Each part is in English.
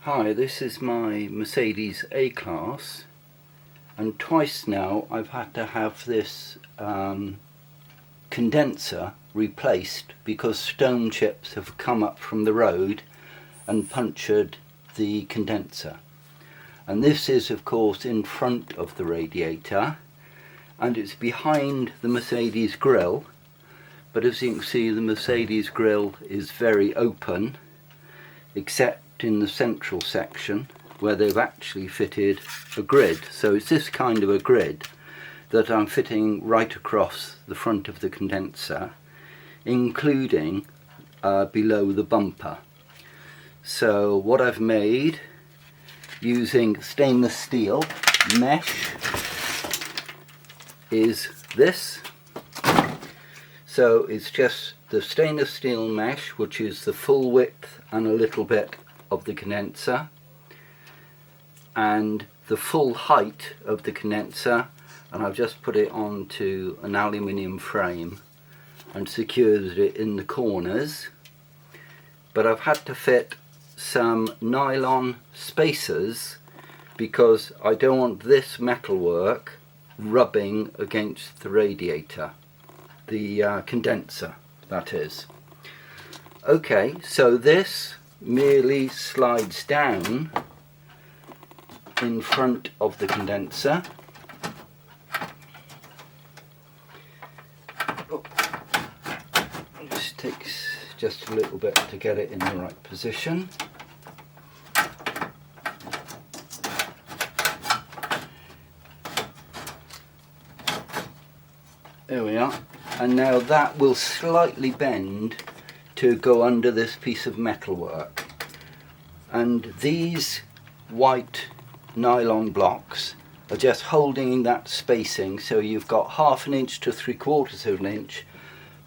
Hi, this is my Mercedes A-Class, and twice now I've had to have this condenser replaced because stone chips have come up from the road and punctured the condenser. And this is of course in front of the radiator and it's behind the Mercedes grille, but as you can see the Mercedes grille is very open except in the central section where they've actually fitted a grid. So it's this kind of a grid that I'm fitting right across the front of the condenser, including below the bumper. So what I've made using stainless steel mesh is this. So it's just the stainless steel mesh, which is the full width and a little bit of the condenser, and the full height of the condenser, and I've just put it onto an aluminium frame and secured it in the corners. But I've had to fit some nylon spacers because I don't want this metalwork rubbing against the radiator, the condenser that is. Okay, so this merely slides down in front of the condenser. This takes just a little bit to get it in the right position. There we are. And now that will slightly bend to go under this piece of metalwork. And these white nylon blocks are just holding that spacing, so you've got 1/2 inch to 3/4 of an inch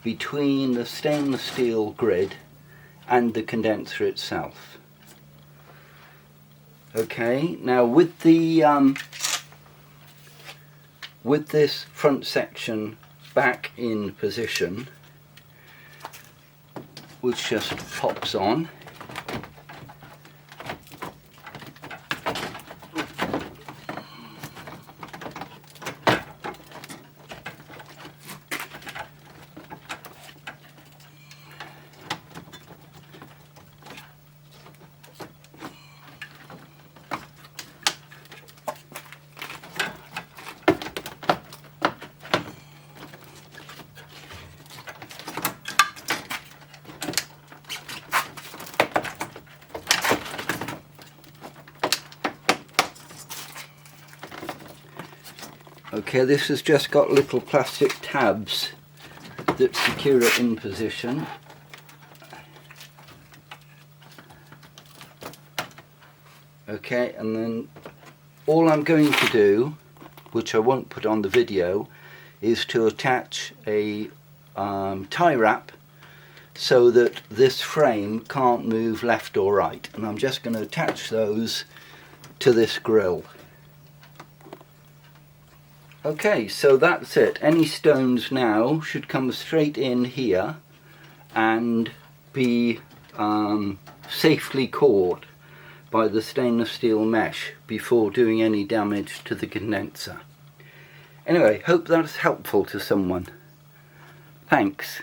between the stainless steel grid and the condenser itself. Okay, now with the with this front section back in position, which just pops on, okay, this has just got little plastic tabs that secure it in position. Okay, and then all I'm going to do, which I won't put on the video, is to attach a tie wrap so that this frame can't move left or right, and I'm just going to attach those to this grille. Okay, so that's it. Any stones now should come straight in here and be safely caught by the stainless steel mesh before doing any damage to the condenser. Anyway, hope that's helpful to someone. Thanks.